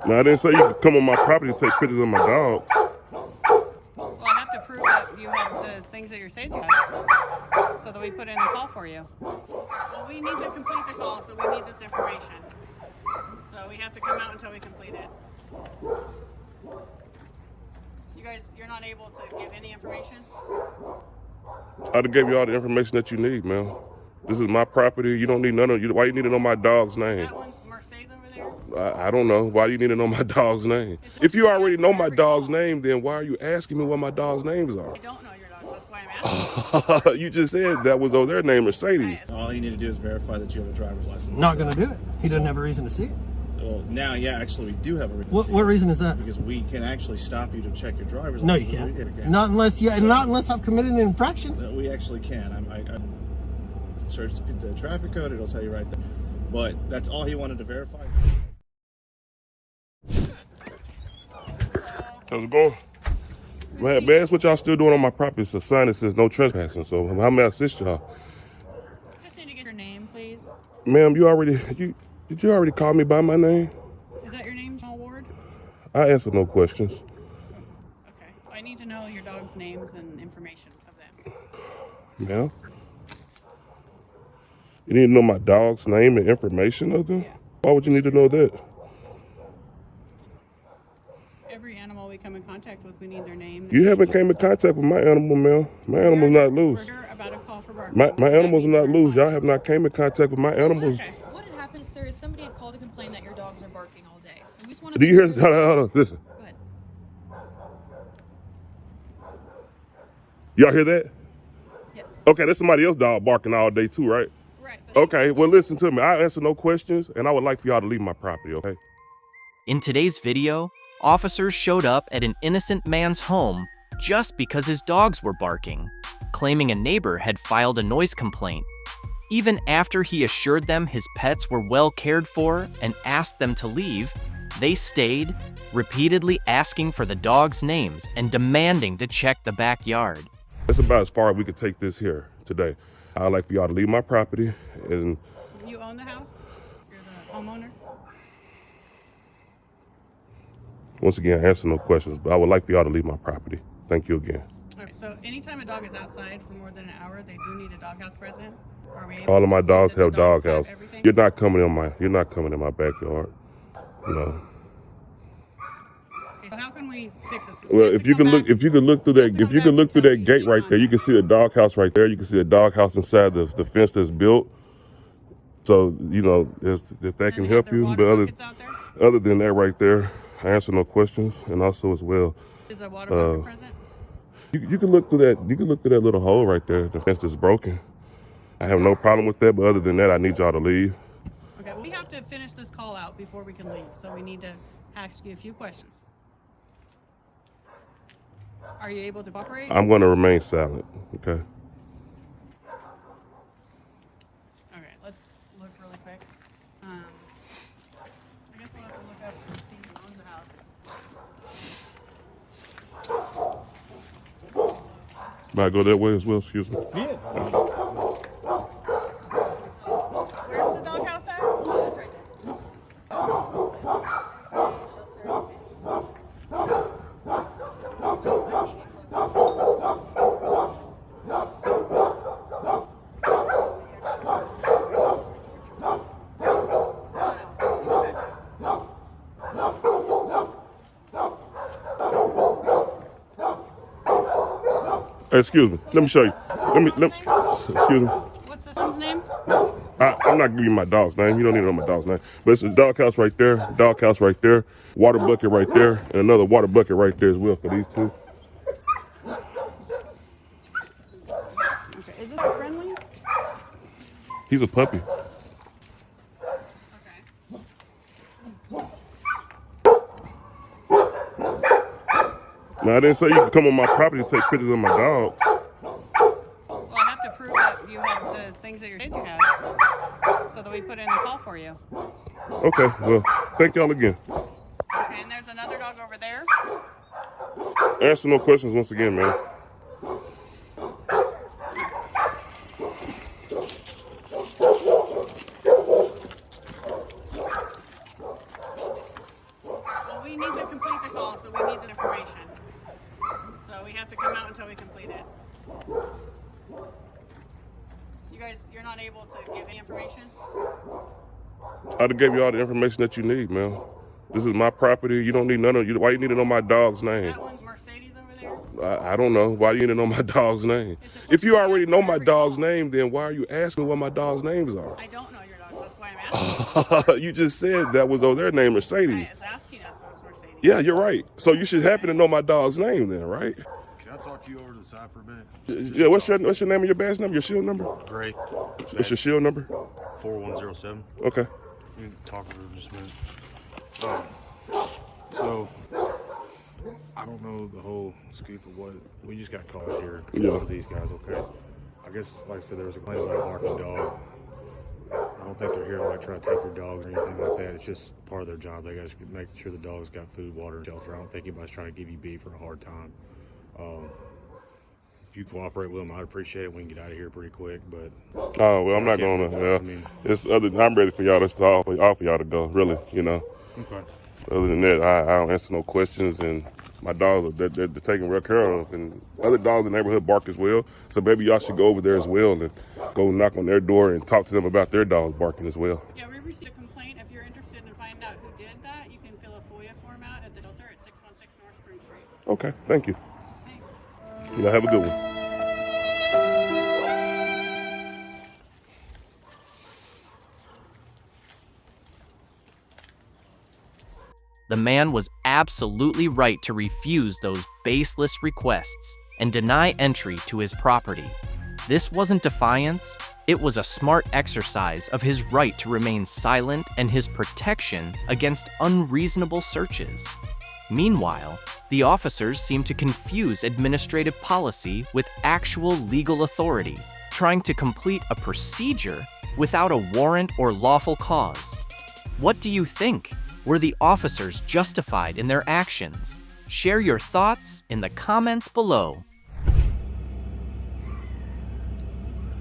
No, I didn't say you could come on my property and take pictures of my dogs. Well, I have to prove that you have the things that you're saying you have, so that we put in the call for you. Well, we need to complete the call, so we need this information. So we have to come out until we complete it. You guys, you're not able to give any information? I done gave you all the information that you need, man. This is my property. You don't need none of you. Why you need to know my dog's name? That one's Mercedes over there? I don't know. Why do you need to know my dog's name? If you already know my dog's name, then why are you asking me what my dog's names are? I don't know your dog, that's why I'm asking. You just said that was over there named Mercedes. All you need to do is verify that you have a driver's license. Not going to do it. He doesn't have a reason to see it. Well, now, yeah, actually, we do have a reason. What reason is that? Because we can actually stop you to check your driver's No, license. you can't. Not unless I've committed an infraction. We actually can. I search the traffic code. It'll tell you right there. But that's all he wanted to verify. How's it going? Man, that's what y'all still doing on my property. It's a sign that says no trespassing. So how may I assist y'all? Just need to get your name, please. Ma'am, did you already call me by my name? Is that your name, Jamal Ward? I answer no questions. Okay. I need to know your dog's names and information of them. Ma'am? You need to know my dog's name and information of them? Yeah. Why would you need to know that? Every animal we come in contact with, we need their name. You haven't came in contact with my animal, ma'am. My animal's not loose. We're about to call for bark. My animals are not loose. Y'all have not came in contact with my animals. Okay. What had happened, sir, is somebody had called to complain that your dogs are barking all day. So we just want to. Do you hear? Hold on. Listen. Go ahead. Y'all hear that? Yes. Okay, there's somebody else dog barking all day too, right? Right. But Okay, well listen to me. I answer no questions, and I would like for y'all to leave my property, okay? In today's video, officers showed up at an innocent man's home just because his dogs were barking, claiming a neighbor had filed a noise complaint. Even after he assured them his pets were well cared for and asked them to leave, they stayed, repeatedly asking for the dogs' names and demanding to check the backyard. That's about as far as we could take this here today. I'd like for y'all to leave my property, and You own the house? You're the homeowner? once again, I answer no questions, but I would like for y'all to leave my property. Thank you again. Okay, so anytime a dog is outside for more than an hour, they do need a doghouse present? Are we able All of to my see dogs that the have doghouse. everything? You're not coming in my backyard. No. Okay, so how can we fix this? Well, if you could look through that gate right there, you can see the doghouse right there. You can see a doghouse inside the fence that's built. So, you know, if that can help you, but other than that right there, I answer no questions, and also as well. Is a water bucket present? You can look through that. You can look through that little hole right there. The fence is broken. I have no problem with that, but other than that, I need y'all to leave. Okay, we have to finish this call out before we can leave, so we need to ask you a few questions. Are you able to cooperate? I'm going to remain silent. Okay. Okay, let's look really quick. I guess we'll have to look up and see who owns the house. Might I go that way as well? Excuse me. Yeah. Where's the doghouse at? Oh, it's right there. Hey, excuse me. Let me show you. Excuse me. What's this one's name? I'm not giving you my dog's name. You don't need to know my dog's name. But it's a doghouse right there, water bucket right there, and another water bucket right there as well for these two. Okay, is this a friendly? He's a puppy. Now, I didn't say you could come on my property and take pictures of my dogs. Well, I have to prove that you have the things that you're saying you have, so that we put in the call for you. Okay, well, thank y'all again. Okay, and there's another dog over there. Answer no questions once again, man. we need to complete the call, so we need the information. So we have to come out until we complete it. You guys, you're not able to give any information? I'd have gave you all the information that you need, man. This is my property. You don't need none of you. Why you need to know my dog's name? That one's Mercedes over there? I don't know. Why do you need to know my dog's name? If you already know my dog's name, then why are you asking what my dog's names are? I don't know your dog, that's why I'm asking. You just said that was over their name, Mercedes. I was asking us what was Mercedes. Yeah, you're right. So you should happen to know my dog's name then, right? Can I talk to you over to the side for a minute? Yeah, what's your name and your badge number? Your shield number? Gray. What's your shield number? 4107. Okay. We can talk over just a minute. So, I don't know the whole scoop of what, we just got caught here with these guys, okay? I guess, like I said, there was a complaint about a barking dog. I don't think they're here to like try to take your dogs or anything like that. It's just part of their job. They got to make sure the dogs got food, water, and shelter. I don't think anybody's trying to give you beef or a hard time. If you cooperate with them, I'd appreciate it. We can get out of here pretty quick, but... Oh, well, I'm not going to, I mean, I'm ready for y'all to offer y'all to go, really, you know. okay. Other than that, I don't answer no questions, and my dogs, they're taken real care of, and other dogs in the neighborhood bark as well, so maybe y'all should go over there as well and go knock on their door and talk to them about their dogs barking as well. Yeah, we received a complaint. If you're interested in finding out who did that, you can fill a FOIA form out at the shelter at 616 North Spring Street. Okay, thank you. Thanks. Y'all have a good one. The man was absolutely right to refuse those baseless requests and deny entry to his property. This wasn't defiance, it was a smart exercise of his right to remain silent and his protection against unreasonable searches. Meanwhile, the officers seemed to confuse administrative policy with actual legal authority, trying to complete a procedure without a warrant or lawful cause. What do you think? Were the officers justified in their actions? Share your thoughts in the comments below.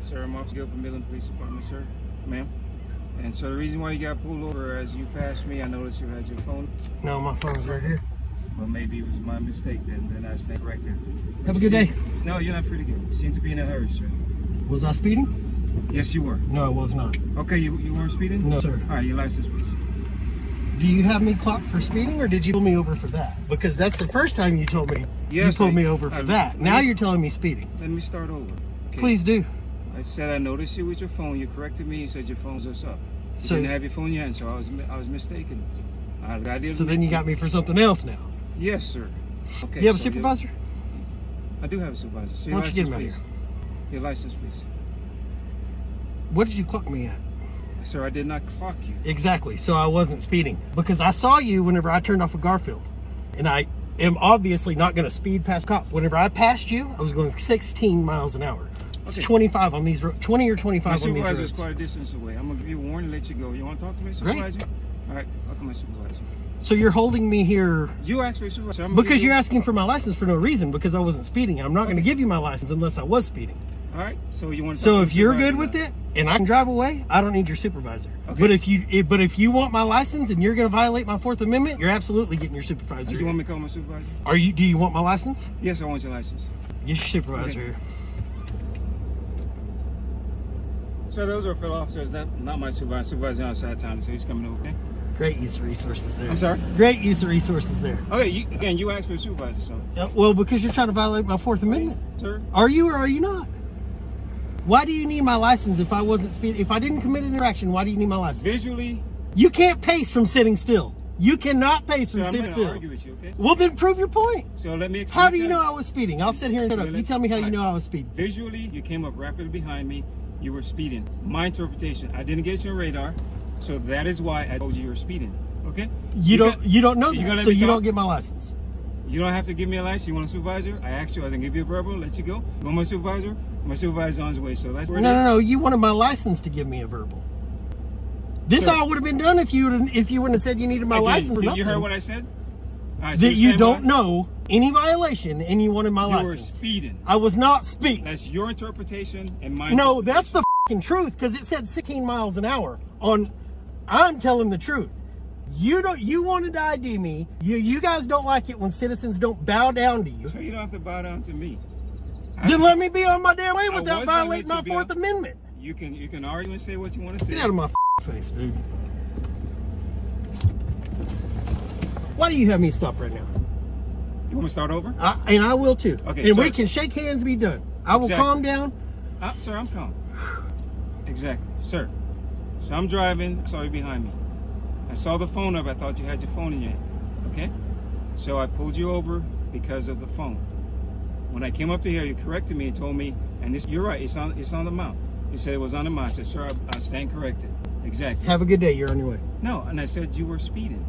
Sir, I'm Officer Gilbert Midland Police Department, sir. Ma'am. And so the reason why you got pulled over, as you passed me, I noticed you had your phone. No, my phone's right here. Well, maybe it was my mistake then I stand corrected. Have a good day. No, you're not free to go. You seem to be in a hurry, sir. Was I speeding? Yes, you were. No, I was not. Okay, you weren't speeding? No, sir. All right, your license, please. Do you have me clocked for speeding, or did you pull me over for that? Because that's the first time you told me Yes, you pulled me over for that. Now you're telling me speeding. Let me start over. Okay. Please do. I said I noticed you with your phone. You corrected me. You said your phone's us up. You So- didn't have your phone in your hand, so I was mistaken. I didn't. So then you got me for something else now. Yes, sir. Okay. You have a so supervisor? I do have a supervisor. So Why don't you get him out please. here? Your license, please. What did you clock me at? Sir, I did not clock you. Exactly. So I wasn't speeding. Because I saw you whenever I turned off of Garfield. And I am obviously not going to speed past cop. Whenever I passed you, I was going 16 miles an hour. It's Okay. 25 on these roads. 20 or 25 My on these supervisor is roads. quite a distance away. I'm going to give you a warning and let you go. You want to talk to me, supervisor? Great. All right, I'll come my supervisor. So you're holding me here You asked for a supervisor. I'm gonna because give you- you're asking for my license for no reason, because I wasn't speeding. I'm not going to give you my license unless I was speeding. All right, so you want to So talk to if the you're supervisor good with now? it and I can drive away, I don't need your supervisor. Okay. But if you want my license and you're going to violate my 4th Amendment, you're absolutely getting your supervisor. Do you want me to call my supervisor? Do you want my license? Yes, I want your license. Get your supervisor Okay. here. So those are fellow officers, not my supervisor. Supervisor outside town, so he's coming over. Okay? Great use of resources there. I'm sorry? Great use of resources there. Okay, you asked for a supervisor, so. Well, because you're trying to violate my 4th Amendment. Sir? Are you or are you not? Why do you need my license if I wasn't speeding? If I didn't commit an infraction, why do you need my license? Visually, You can't pace from sitting still. You cannot pace sir, from I'm sitting not going to still. argue with you, okay? Well, then prove your point. So let me explain. How do you know I was speeding? I'll sit here and shut up. You tell me how you know I was speeding. Visually, you came up rapidly behind me. You were speeding. My interpretation, I didn't get your radar, so that is why I told you were speeding. Okay? You don't know you gonna that, let so me you talk? don't get my license. You don't have to give me a license. You want a supervisor? I asked you. I was gonna give you a verbal. Let you go. You want my supervisor? My supervisor's on his way. So that's where it is. No. You wanted my license to give me a verbal. This Sir. all would have been done if you wouldn't have said you needed my Again, license. For you nothing. heard what I said? All right, so That the you same don't way, know any violation and you wanted my You were license. speeding. I was not speeding. That's your interpretation and my No, interpretation. that's the f***ing truth, because it said 16 miles an hour on. I'm telling the truth. You wanted to ID me. You guys don't like it when citizens don't bow down to you. So you don't have to bow down to me. Then let me be on my damn way without was gonna violating let my you be Fourth Amendment. You can argue and say what you want to say. Get out of my face, dude. Why do you have me stop right now? You want me to start over? And I will too. Okay, and sir. we can shake hands and be done. I will Exactly. calm down. Sir, I'm calm. Exactly, sir. So I'm driving. I saw you behind me. I saw the phone up. I thought you had your phone in your hand. Okay? So I pulled you over because of the phone. When I came up to here, you corrected me and told me, and this, you're right, it's on the mount. You said it was on the mount. I said, sir, I stand corrected. Exactly. Have a good day. You're on your way. No, and I said you were speeding.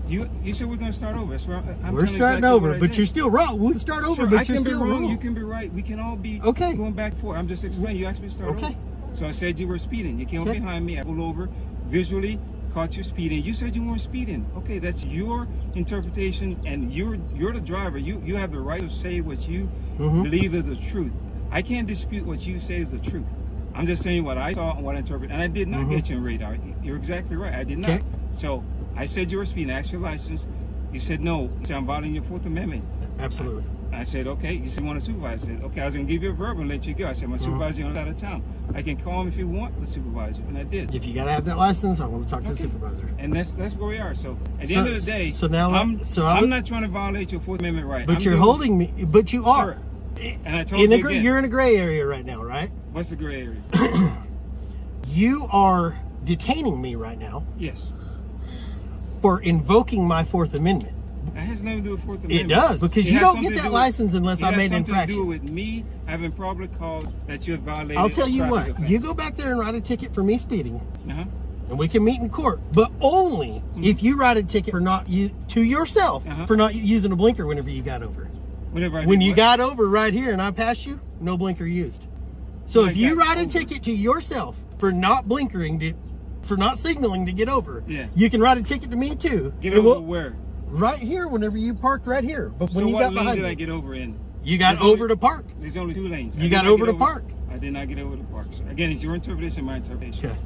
You said we're going to start over. That's where I'm We're telling starting exactly over, what I but did. you're still wrong. We'll start over, Sir, but I you're can be still wrong. wrong. You can be right. We can all be Okay. going back and forth. I'm just explaining. You asked me to start Okay. over. So I said you were speeding. You came up Okay. behind me. I pulled over, visually caught you speeding. You said you weren't speeding. Okay, that's your interpretation, and you're the driver. You have the right to say what you believe is the truth. I can't dispute what you say is the truth. I'm just saying what I saw and what I interpret. And I did not get you on radar. You're exactly right. I did not. Okay. So I said you were speeding. I asked your license. You said no. You said I'm violating your Fourth Amendment. Absolutely. I said, okay. You said you want a supervisor. I said, okay, I was going to give you a verb and let you go. I said, my supervisor's on out of town. I can call him if you want the supervisor. And I did. If you got to have that license, I want to talk to the supervisor. And that's where we are. So at the end of the day, so now I'm not trying to violate your Fourth Amendment right. But you're holding me. But you are. Sir, and I told you again. You're in a gray area right now, right? What's the gray area? You are detaining me right now Yes. for invoking my Fourth Amendment. That has nothing to do with Fourth It Amendment. does, because you don't get that license unless I made an It has something to do infraction. with me having probably called that you have violated. I'll tell a you traffic what, offense. you go back there and write a ticket for me speeding, Uh-huh. and we can meet in court, but only if you write a ticket for to yourself for not using a blinker whenever you got over. Whenever I When did you what? got over right here and I passed you, no blinker used. So When if I you got write a over. ticket to yourself for not blinkering, for not signaling to get over, Yeah. you can write a ticket to me too. Get And over where? right here, whenever you parked right here. But when So you what got lane behind did I me, get over in? you got There's over only- to park. There's only two lanes. I You did got not over get to park. I did not get over to park. So again, it's your interpretation, my interpretation. Okay.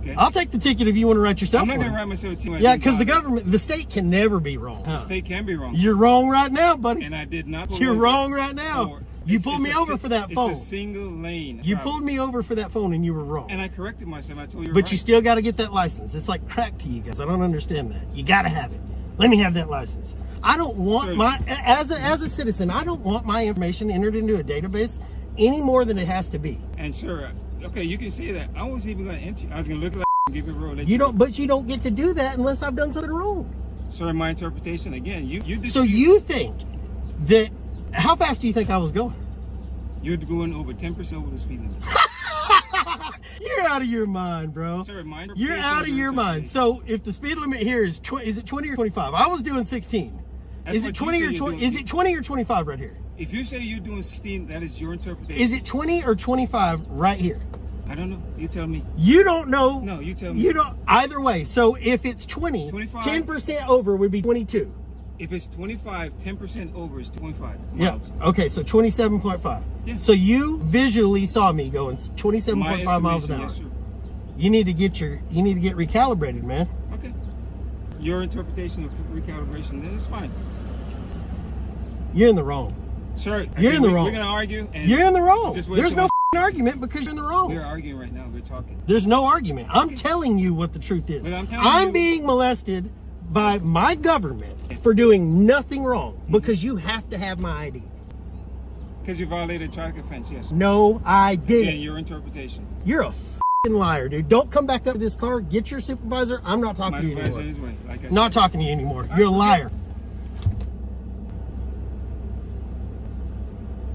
Okay. I'll take the ticket if you want to write yourself I'm not one. gonna write myself a team. Yeah, because the state can never be wrong. The state can be wrong. You're wrong right now, buddy. And I did not. pull You're over wrong right now. for- You it's- pulled it's me a over si- for that phone. It's a single lane. You problem. pulled me over for that phone and you were wrong. And I corrected myself. I told you. But you still got to get that license. It's like crack to you guys. I don't understand that. You got to have it. Let me have that license. I don't want Sure. as a citizen, I don't want my information entered into a database any more than it has to be. And sure, okay, you can say that. I wasn't even going to enter. I was going to look like and give you a road. But you don't get to do that unless I've done something wrong. Sir, my interpretation again. You So you think that, how fast do you think I was going? You're going over 10% over the speed limit. You're out of your mind, bro. Sir, my You're interpretation out of is your mind. So if the speed limit here is it 20 or 25? I was doing 16. That's Is what it you 20 say or you're 20? doing. Is it 20 or 25 right here? If you say you're doing 16, that is your interpretation. Is it 20 or 25 right here? I don't know. You tell me. You don't know. No, you tell me. You don't. Either way. So if it's 20, 25. 10% over would be 22. If it's 25, 10% over is 25 Yeah. miles. Okay. So 27.5. Yeah. So you visually saw me going 27.5 miles an hour. Yes, sir. You need to get recalibrated, man. Okay. Your interpretation of recalibration, then it's fine. You're in the wrong. Sir, You're in the wrong. We're going to argue. And You're in the wrong. just wait There's till no argument because you're in the wrong. We're arguing right now. We're talking. There's no argument. I'm telling you what the truth is. But I'm telling I'm you- being molested by my government for doing nothing wrong because you have to have my ID. Because you violated a traffic offense, yes. No, I didn't. Again, your interpretation. You're a f***ing liar, dude. Don't come back up to this car. Get your supervisor. I'm not talking My to you advisor anymore. is way, like I Not said. talking to you anymore. You're a liar.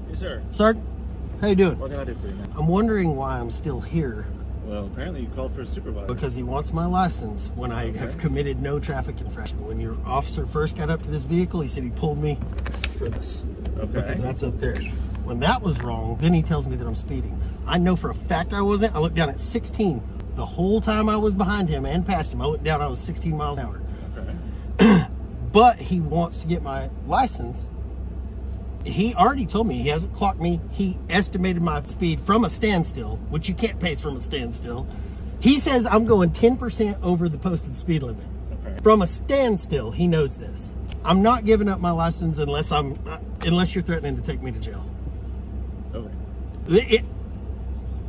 Yes, sir. Sergeant, how you doing? What can I do for you, man? I'm wondering why I'm still here Well, apparently you called for a supervisor. because he wants my license when I have committed no traffic infraction. When your officer first got up to this vehicle, he said he pulled me for this. Because Okay. that's up there. When that was wrong, then he tells me that I'm speeding. I know for a fact I wasn't. I looked down at 16. The whole time I was behind him and past him, I looked down, I was 16 miles an hour. Okay. But he wants to get my license. He already told me he hasn't clocked me. He estimated my speed from a standstill, which you can't pace from a standstill. He says I'm going 10% over the posted speed limit. Okay. from a standstill. He knows this. I'm not giving up my license unless you're threatening to take me to jail. Okay.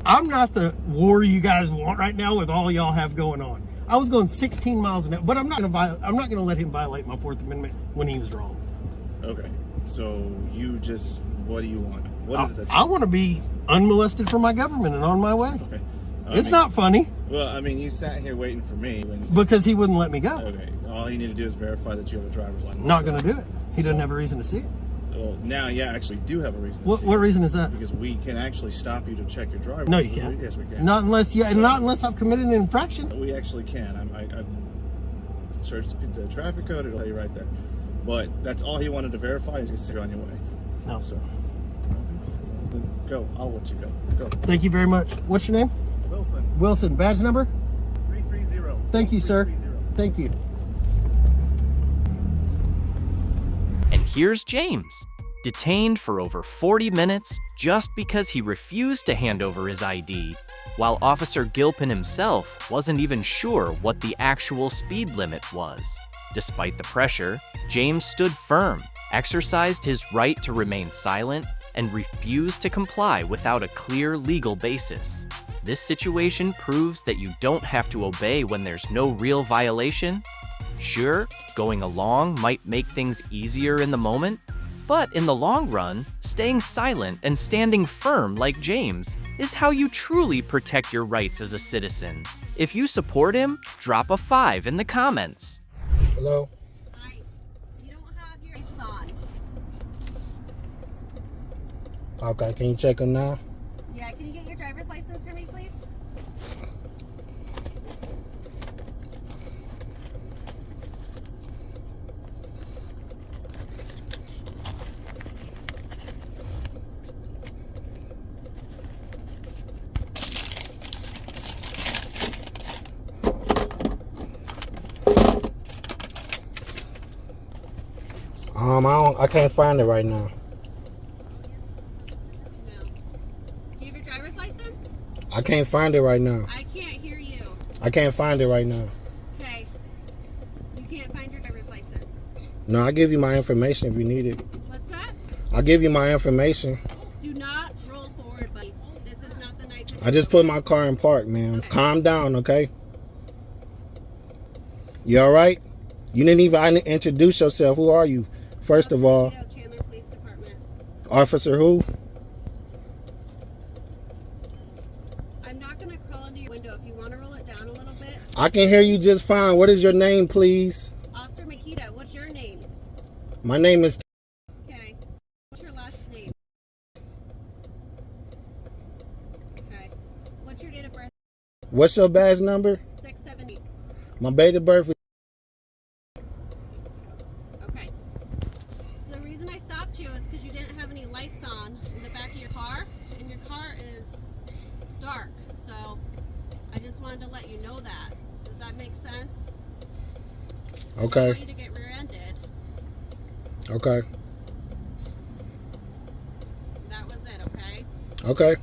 I'm not the war you guys want right now with all y'all have going on. I was going 16 miles an hour, but I'm not gonna let him violate my Fourth Amendment when he was wrong. Okay. So what do you want? What is it that I want to be unmolested from my government and on my way. Okay. It's not funny. Well, I mean, you sat here waiting for me. Because he wouldn't let me go. Okay. All you need to do is verify that you have a driver's license. Not going to do it. He doesn't have a reason to see it. Well, now you actually do have a reason. What reason is that? Because we can actually stop you to check your driver's No, license. you can't. Yes, we can. Not unless I've committed an infraction. We actually can. I searched the traffic code. It'll tell you right there. But that's all he wanted to verify. He's going to stick on your way. No. So, go. I'll let you go. Go. Thank you very much. What's your name? Wilson. Wilson. Badge number? 330. Thank you, sir. Thank you. And here's James, detained for over 40 minutes just because he refused to hand over his ID, while Officer Gilpin himself wasn't even sure what the actual speed limit was. Despite the pressure, James stood firm, exercised his right to remain silent, and refused to comply without a clear legal basis. This situation proves that you don't have to obey when there's no real violation. Sure, going along might make things easier in the moment, but in the long run, staying silent and standing firm like James is how you truly protect your rights as a citizen. If you support him, drop a 5 in the comments. Hello? Hi. You don't have your lights on. Okay, can you check them now? Yeah, can you get your driver's license for me, please? I can't find it right now. No. Do you have your driver's license? I can't find it right now. I can't hear you. I can't find it right now. Okay. You can't find your driver's license. No, I'll give you my information if you need it. What's that? I'll give you my information. Do not roll forward, buddy. This is not the night to I just put my car in park, man. Okay. Calm down, okay? You all right? You didn't even introduce yourself. Who are you? First of all, Chandler Police Department. Officer who? I'm not going to crawl into your window. If you want to roll it down a little bit. I can hear you just fine. What is your name, please? Officer Makita, what's your name? My name is... Okay. What's your last name? Okay. What's your date of birth? What's your badge number? 678. My date of birth is... Okay. So the reason I stopped you is because you didn't have any lights on in the back of your car, and your car is dark. So I just wanted to let you know that. Does that make sense? I don't want you to get rear-ended. Okay. That was it, okay? Okay.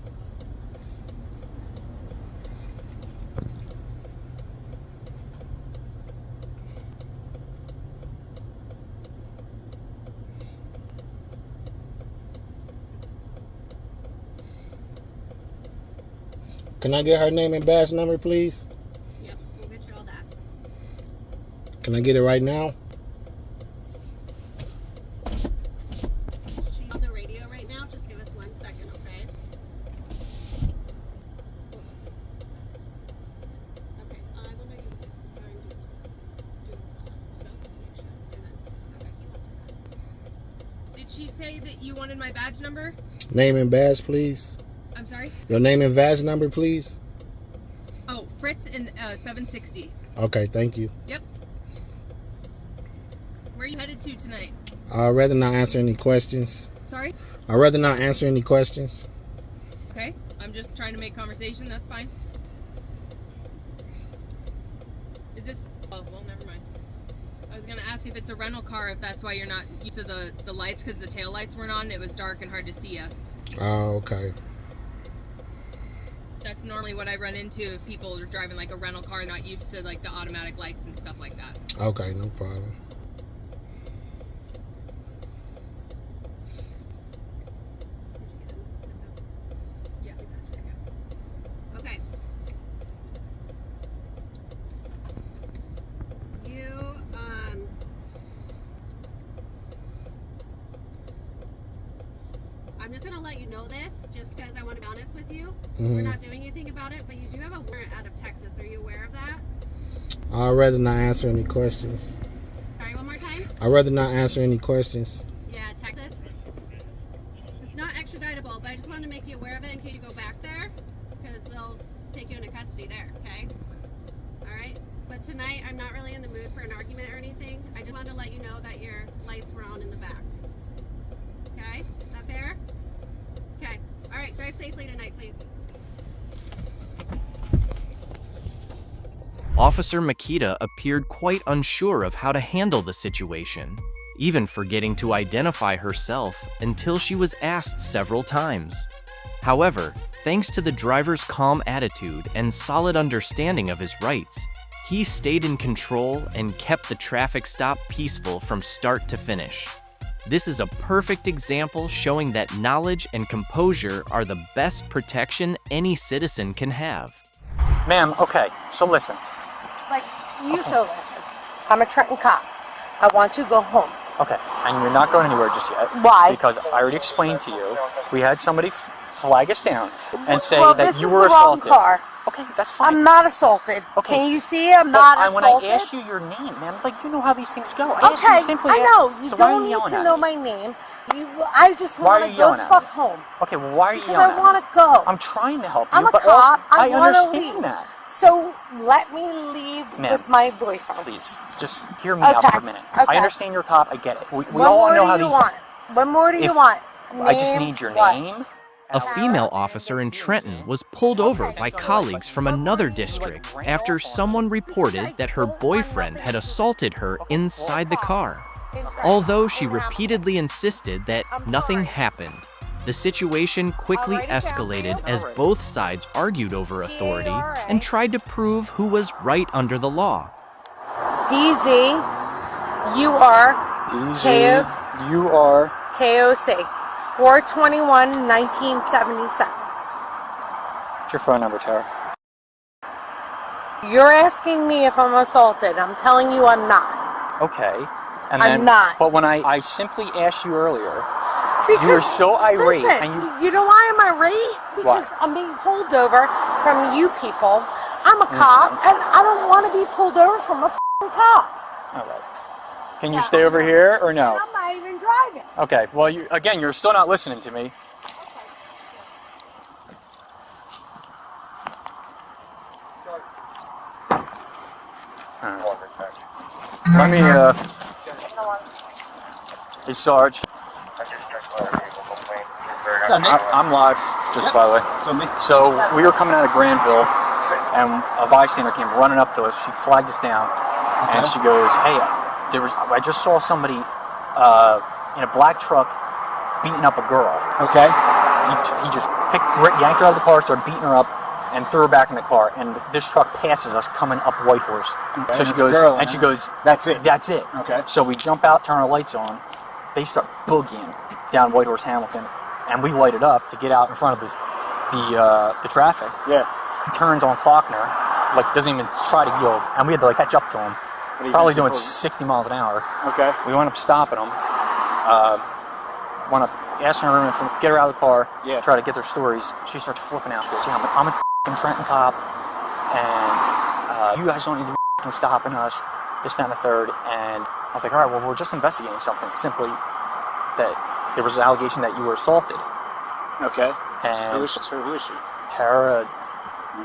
Can I get her name and badge number, please? Yep, we'll get you all that. Can I get it right now? She's on the radio right now. Just give us 1 second, okay? Okay, I'm gonna just do this photo, make sure, and then, okay, you want to. Did she say that you wanted my badge number? Name and badge, please. I'm sorry? Your name and badge number, please. Oh, Fritz in 760. Okay, thank you. Yep. Where are you headed to tonight? I'd rather not answer any questions. Sorry? I'd rather not answer any questions. Okay, I'm just trying to make conversation. That's fine. Is this... Oh, well, never mind. I was going to ask if it's a rental car, if that's why you're not used to the lights, because the tail lights weren't on. It was dark and hard to see you. Oh, okay. That's normally what I run into if people are driving like a rental car, not used to like the automatic lights and stuff like that. Okay, no problem. Okay. I'm just gonna let you know this, just because I want to be honest with you. We're not doing anything about it, but you do have a warrant out of Texas. Are you aware of that? I'd rather not answer any questions. Sorry, one more time? I'd rather not answer any questions. Yeah, Texas. It's not extraditable, but I just wanted to make you aware of it in case you go back there, because they'll take you into custody there, okay? Alright? But tonight, I'm not really in the mood for an argument or anything. I just wanted to let you know that your lights were on in the back. Okay? Is that fair? Okay. Alright, drive safely tonight, please. Officer Makita appeared quite unsure of how to handle the situation, even forgetting to identify herself until she was asked several times. However, thanks to the driver's calm attitude and solid understanding of his rights, he stayed in control and kept the traffic stop peaceful from start to finish. This is a perfect example showing that knowledge and composure are the best protection any citizen can have. Ma'am, okay, so listen. Like, you so listen. I'm a Trenton cop. I want to go home. Okay, and you're not going anywhere just yet. Why? Because I already explained to you, we had somebody flag us down and say well, that this you is were the wrong assaulted. Car. Okay, that's fine. I'm not assaulted. Okay. Can you see I'm not assaulted? When I ask you your name, man, like, you know how these things go. Okay, I know. You so why are don't you need to yelling know at my name. I just want to go the fuck home. Okay, well, why are you because yelling at me? I want to go. I'm trying to help you, I'm a but cop. also, I want to understand leave. that. So let me leave with my boyfriend. Please, just hear me out for a minute. I understand you're a cop. I get it. We all know how these. What more do you want? I just need your name. A female officer in Trenton was pulled over by colleagues from another district after someone reported that her boyfriend had assaulted her inside the car. Although she repeatedly insisted that nothing happened, the situation quickly escalated as both sides argued over authority and tried to prove who was right under the law. DZ, you are DZ, you are KOC. 4/21/1977. What's your phone number, Tara? You're asking me if I'm assaulted. I'm telling you I'm not. Okay. And I'm not. But when I simply asked you earlier, you were so irate. Listen, and you know why I'm irate? Because I'm being pulled over from you people. I'm a cop, and I don't want to be pulled over from a f***ing cop. All right. Can you stay over here or no? I'm not even driving. Okay, well, you're still not listening to me. Let me, hey, Sarge. I'm live, just by the way. So, we were coming out of Granville, and a bystander came running up to us. She flagged us down, and she goes, hey, I just saw somebody in a black truck beating up a girl. Okay. He just yanked her out of the car, started beating her up, and threw her back in the car. And this truck passes us coming up Whitehorse. Okay. So she goes, that's it. That's it. Okay. So we jump out, turn our lights on. They start boogieing down Whitehorse Hamilton, and we light it up to get out in front of the traffic. Yeah. He turns on Klockner, like doesn't even try to yield, and we had to like catch up to him. Probably doing 60 miles an hour. Okay. We went up stopping him. Went up asking her to get her out of the car. Yeah. Try to get their stories. She starts flipping out. She goes, "Yeah, I'm a Trenton cop, and you guys don't need to be stopping us. This, that, and the third." And I was like, "All right, well, we're just investigating something. Simply that there was an allegation that you were assaulted." Okay. And who is she? Tara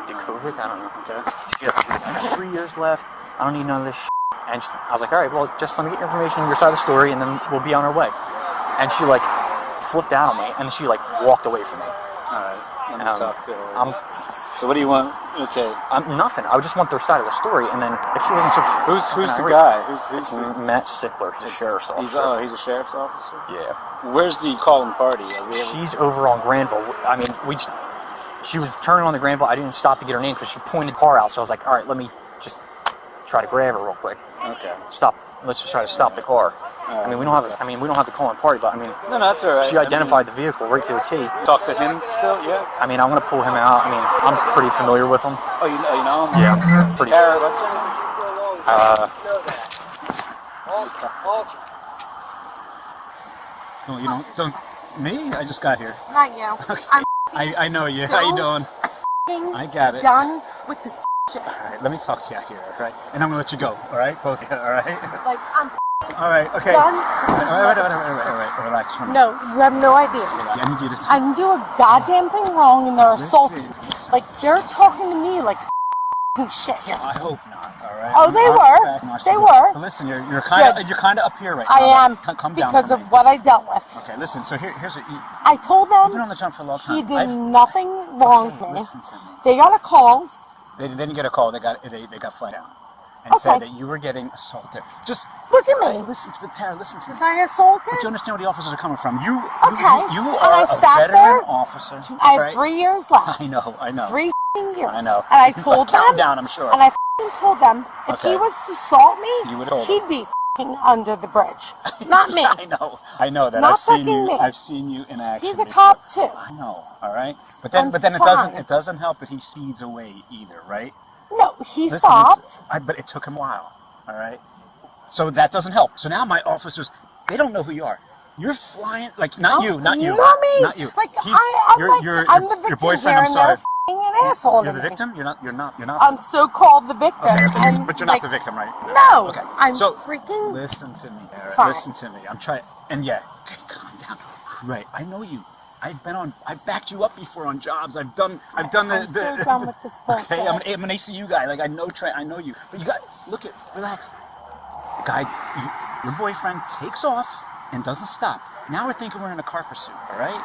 Dikovic. I don't know. Okay. I got 3 years left. I don't need none of this shit. And I was like, all right, well, just let me get your information, your side of the story, and then we'll be on our way. And she, like, flipped out on me, and then she, like, walked away from me. All right. Let me talk to her. So what do you want? Okay. Nothing. I just want their side of the story, and then if she wasn't so... Who's the guy? It's Matt Sickler, the sheriff's officer. He's a sheriff's officer? Yeah. Where's the calling party? She's over on Granville. I mean, she was turning on the Granville. I didn't stop to get her name because she pointed the car out. So I was like, all right, let me just try to grab her real quick. Okay. Stop. Let's just try to stop the car. I mean, we don't have the call in party, but I mean, no, that's all right. She identified the vehicle right to a T. Talk to him still, yeah. I mean, I'm gonna pull him out. I mean, I'm pretty familiar with him. Oh, you know him? Yeah, pretty. Tara, what's her name? Oh, you don't me? I just got here. Not you. Okay. I'm I know you. so How you doing? I got it. Done with this shit. All right, let me talk to you out here, all right? And I'm gonna let you go, all right? Both of you, all right? Like, I'm all right, okay. done. All right, relax for a minute. No, you have no idea. I need you to... I didn't do a goddamn thing wrong, and they're assaulting me. Like, they're talking to me like shit here. I hope not, all right? Oh, they were. They were. But listen, you're kind of up here right now. I am, Come down because of what I dealt with. Okay, listen, so here's a... I told them You've been on the jump for a long time. he did nothing wrong to me. Listen to me. They got a call. They didn't get a call. They got flagged down and said that you were getting assaulted. Just look at me. Listen to me, Tara. Listen to me. Was I assaulted? But you understand where the officers are coming from. You and are I a sat veteran there. officer. I have right? 3 years left. I know. 3 years. I know. And I told them. Down, I'm sure. And I told them if he was to assault me, you would have told he'd be under the bridge. Not me. I know that. Not I've seen you in action. He's a cop too. I know. All right. But then it doesn't help that he speeds away either, right? No, he stopped. But it took him a while. All right. So that doesn't help. So now my officers, they don't know who you are. You're flying like not you. Not me. Like I'm the victim your boyfriend. here, I'm and sorry. they're an asshole. You're the victim. You're not. I'm so-called the victim. Okay, but you're not the victim, right? No. Okay. I'm so freaking. Listen to me, Eric. Fine. Listen to me. I'm trying. And yeah. Okay, calm down. Right. I know you. I backed you up before on jobs. I've done I'm so done with this bullshit. Okay, I'm an ACU guy. Like I know you. But you got relax. The guy, your boyfriend takes off and doesn't stop. Now we're thinking we're in a car pursuit, all right?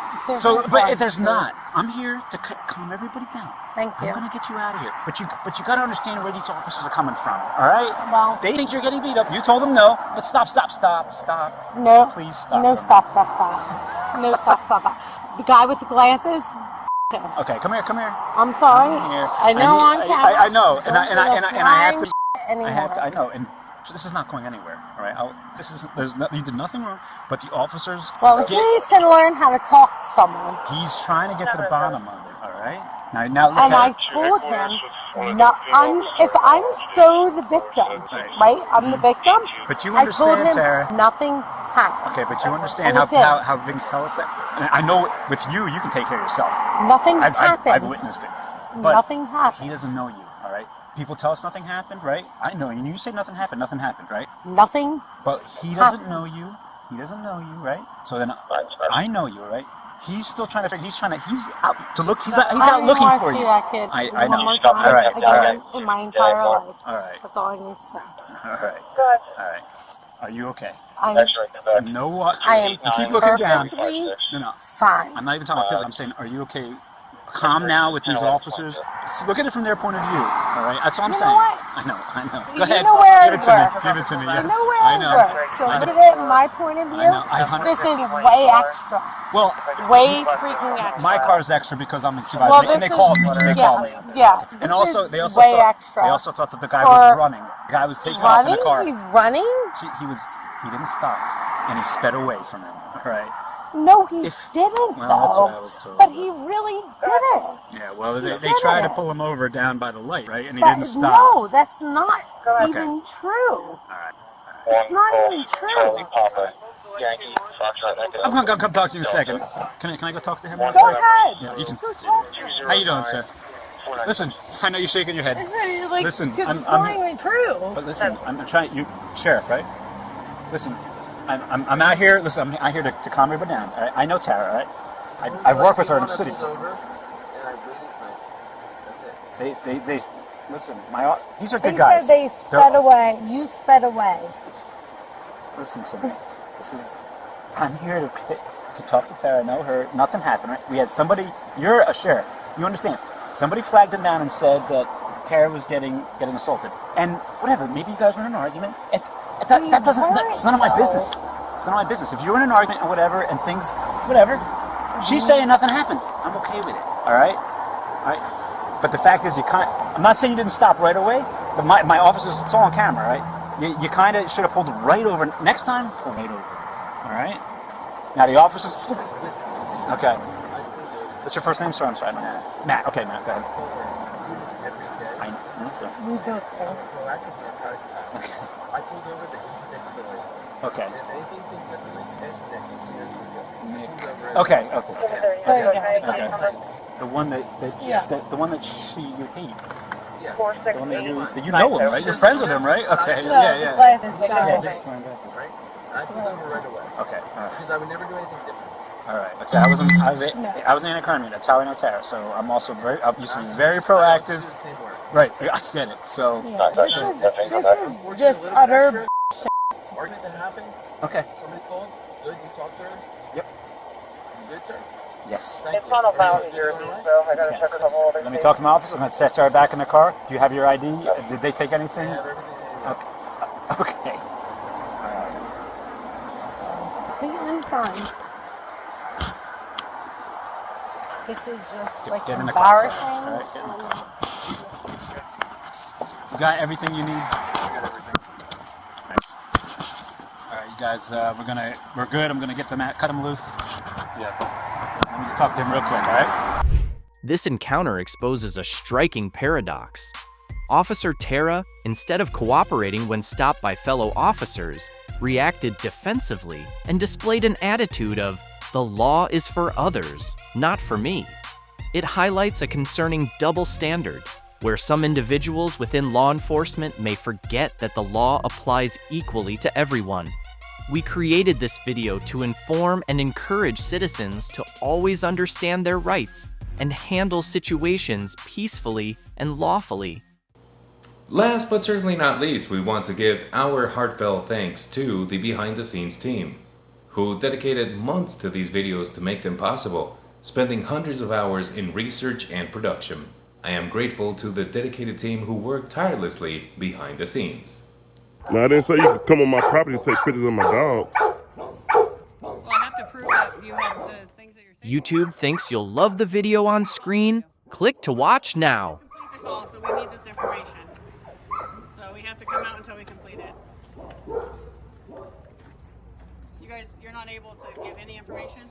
There's not. I'm here to calm everybody down. Thank you. I'm gonna get you out of here. But you gotta understand where these officers are coming from, all right? Well, they think you're getting beat up. You told them no. But stop. No. Please stop. No, stop. No, stop. The guy with the glasses. Okay, come here. I'm sorry. Here. I know on camera. I know, and I have to. Anymore. I know, and this is not going anywhere. All right, you did nothing wrong, but the officers. Well, he needs to learn how to talk to someone. He's trying to get to the bottom of it. All right. Now look and at I told him, if I'm so the victim, right? I'm the victim. But you understand, I told him Tara. Nothing happened. Okay, but you understand And how victims tell us that. And I know with you can take care of yourself. Nothing happened. I've witnessed it. But nothing happened. He doesn't know you. All right. People tell us nothing happened, right? I know you. You say nothing happened, right? Nothing. But he doesn't know you. He doesn't know you, right? So then I know you, right? He's still trying to figure. He's out to look. He's out looking for you. I see that kid. I know. All right. In my entire life. All right. That's all I need to say. All right. Good. All right. Are you okay? You know what? I am. You keep looking down. No. Fine. I'm not even talking about physics. I'm saying, are you okay? Calm now with these officers. Look at it from their point of view. All right, that's all I'm saying. I know. Go ahead. Give it to me. Yes. You know where I know. So look at it from my point of view. This is way extra. Well, way freaking extra. My car's extra because I'm a supervisor, well, and they called me. Yeah. And also, they also thought that the guy was running. The guy was taking off in the car. He's running. He didn't stop, and he sped away from him. All right. No, he didn't, well, that's what I was told. But he really didn't. Yeah, well, they tried to pull him over down by the light, right? And he didn't stop. No, that's not even true. All right. It's not even true. I'm going to come talk to you in a second. Can I go talk to him? Go ahead. Yeah, you can. How you doing, sir? Listen, I know you're shaking your head. Listen, it's not even true. But listen, I'm trying. You, sheriff, right? Listen. I'm out here. Listen, I'm out here to calm everybody down. I know Tara, right? I've worked with her in the city. They listen. These are good guys. They sped away. You sped away. Listen to me. I'm here to talk to Tara. I know her. Nothing happened. Right? We had somebody. You're a sheriff. You understand? Somebody flagged him down and said that Tara was getting assaulted. And whatever. Maybe you guys were in an argument. That doesn't. It's none of my business. It's none of my business. If you're in an argument or whatever, and things, whatever, she's saying nothing happened. I'm okay with it. All right. right? But the fact is, I'm not saying you didn't stop right away, but my officers, it's all on camera, right? You kind of should have pulled right over. Next time, pull right over. All right? Now the officers. Okay. What's your first name, sir? I'm sorry. Matt. Okay, Matt, go ahead. I know, sir. Okay. Okay. Okay. The one that you hate. The one that you know him, right? You're friends with him, right? Okay. No, Yeah. glasses, Yeah. This is my glasses. Right? I pulled over right away. Okay. Because I would never do anything different. All right. Like I was in an economy. That's how I know Tara. So I'm also I used to be very proactive. Right. I get it. So This is just utter Argument that happened. Okay. Somebody called. Good. You talked to her. Yep. You good, sir? Yes. It's on a mountain here, so I gotta check a couple other Let me talk to my officer. I'm going to set Tara back in the car. Do you have your ID? Did they take anything? I have everything. Okay. feeling fine. This is just like Get in the car. embarrassing. You got everything you need? I got everything. All right, you guys, we're good. I'm gonna get them cut them loose. Yeah. Let me just talk to him real quick, all right? This encounter exposes a striking paradox. Officer Tara, instead of cooperating when stopped by fellow officers, reacted defensively and displayed an attitude of, "The law is for others, not for me." It highlights a concerning double standard, where some individuals within law enforcement may forget that the law applies equally to everyone. We created this video to inform and encourage citizens to always understand their rights and handle situations peacefully and lawfully. Last but certainly not least, we want to give our heartfelt thanks to the behind-the-scenes team, who dedicated months to these videos to make them possible, spending hundreds of hours in research and production. I am grateful to the dedicated team who worked tirelessly behind the scenes. No, I didn't say you could come on my property and take pictures of my dogs. Well, I have to prove that you have the things that you're saying. YouTube thinks you'll love the video on screen? Click to watch now. Complete the call, so we need this information. So we have to come out until we complete it. You guys, you're not able to give any information?